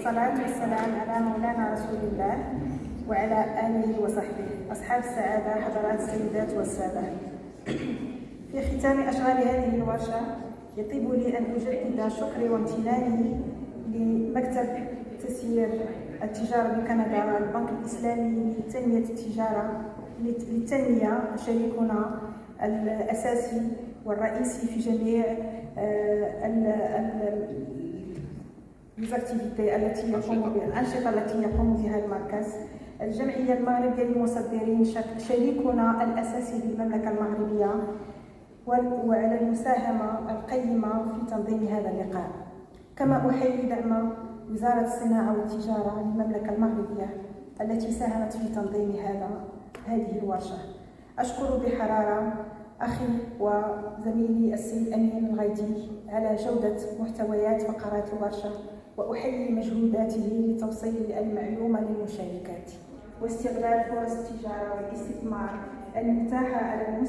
والصلاة والسلام على مولانا رسول الله وعلى آله وصحبه. أصحاب السعادة، حضرات السيدات والسادة، في ختام أشغال هذه الورشة يطيب لي أن أجدد شكري وامتناني لمكتب تسيير التجارة بكندا، البنك الإسلامي لتنمية التجارة، للتنمية شريكنا الأساسي والرئيسي في جميع الأنشطة التي يقوم بها المركز. الجمعية المغربية للمصدرين شريكنا الأساسي بالمملكة المغربية، وعلى المساهمة القيمة في تنظيم هذا اللقاء. كما أحيي دعم وزارة الصناعة والتجارة للمملكة المغربية التي ساهمت في تنظيم هذه الورشة. أشكر بحرارة أخي وزميلي السيد أمين الغيدي على جودة محتويات فقرات الورشة، وأحيي مجهوداته لتوصيل المعلومة للمشاركات واستغلال فرص التجارة والاستثمار المتاحة على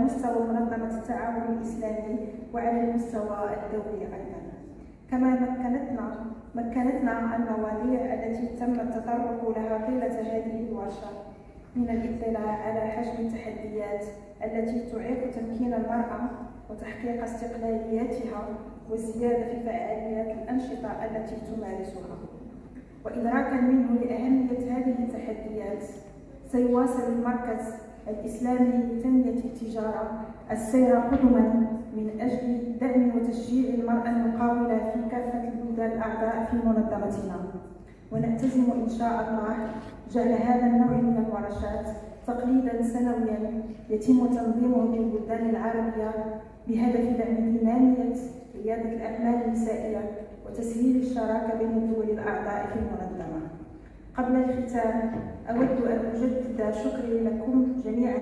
مستوى منظمة التعاون الإسلامي وعلى المستوى الدولي أيضا. كما مكنتنا المواضيع التي تم التطرق لها طيلة هذه الورشة من الاطلاع على حجم التحديات التي تعيق تمكين المرأة وتحقيق استقلاليتها والزيادة في فعاليات الأنشطة التي تمارسها. وإدراكا منه لأهمية هذه التحديات، سيواصل المركز الإسلامي لتنمية التجارة السير قدما من أجل دعم وتشجيع المرأة المقاولة في كافة البلدان الأعضاء في منظمتنا. ونلتزم إن شاء الله جعل هذا النوع من الورشات تقليدا سنويا يتم تنظيمه في البلدان العربية بهدف دعم دينامية ريادة الأعمال النسائية وتسهيل الشراكة بين الدول الأعضاء في المنظمة. قبل الختام، أود أن أجدد شكري لكم جميعا